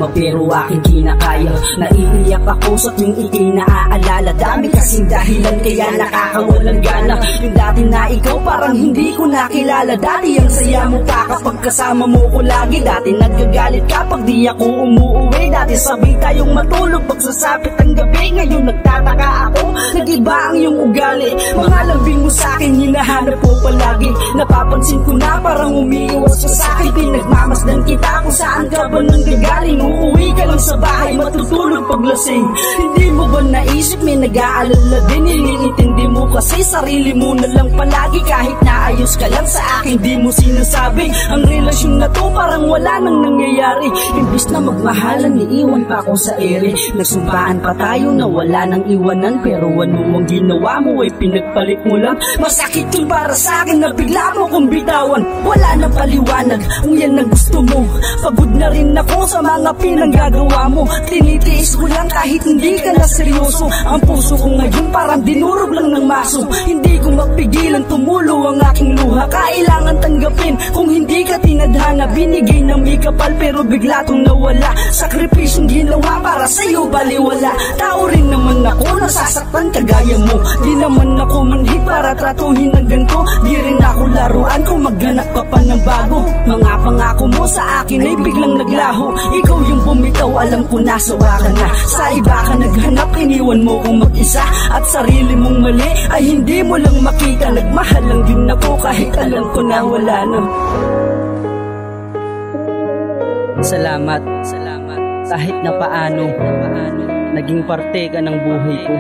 problema pero aking kinakaya. Naiiyak ako sa tuwing ika'y naaalala. Dami kasing dahilan kaya nakakawalang gana. Yung dati na ikaw parang hindi ko nakilala. Dati ang saya mo pa kapag kasama mo ko lagi. Dati nagagalit kapag di ako umuuwi. Dati sabay tayong matulog pagsasapit ang gabi. Ngayon nagtataka ako, nag-iba ang iyong ugali. Mga lambing mo sa'kin hinahanap ko palagi. Napapansin ko na parang umiiwas ka sa'kin. Pinagmamasdan kita kung saan ka ba nanggagaling. Uuwi ka lang sa bahay matutulog paglasing. Hindi mo ba naisip may nag-aalala din? Iniintindi mo kasi sarili mo na lang palagi. Kahit naayos ka lang sa akin di mo sinasabi. Ang relasyon na to parang wala nang nangyayari. Imbis na magmahalan iiwan pa ako sa ere. Nagsumpaan pa tayo na wala nang iwanan. Pero ano ang ginawa mo ay pinagpalit mo lang. Masakit yun para sa akin na bigla mo kong bitawan. Wala nang paliwanag kung yan ang gusto mo. Pagod na rin ako sa mga pinanggagawa mo. Tinitiis ko lang kahit hindi ka na seryoso. Ang puso ko ngayon parang dinurog lang ng maso. Hindi ko mapigilan tumulo ang aking luha. Kailangan tanggapin kung hindi ka tinadhana. Binigay ng may kapal pero bigla tong nawala. Sakripisyong ginawa para sa'yo baliwala. Tao rin naman ako, nasasaktan kagaya mo. Di naman ako manhid para tratuhin ng ganito. Di rin ako laruan kung maghanap ka pa ng bago. Mga pangako mo sa akin ay biglang naglaho. Ikaw yung bumitaw, alam ko nasawa ka na. Sa iba ka naghanap, iniwan mo kong mag-isa. At sarili mong mali ay hindi mo lang makita. Nagmahal lang din ako kahit alam ko na wala na. Salamat kahit na paano naging parte ka ng buhay ko.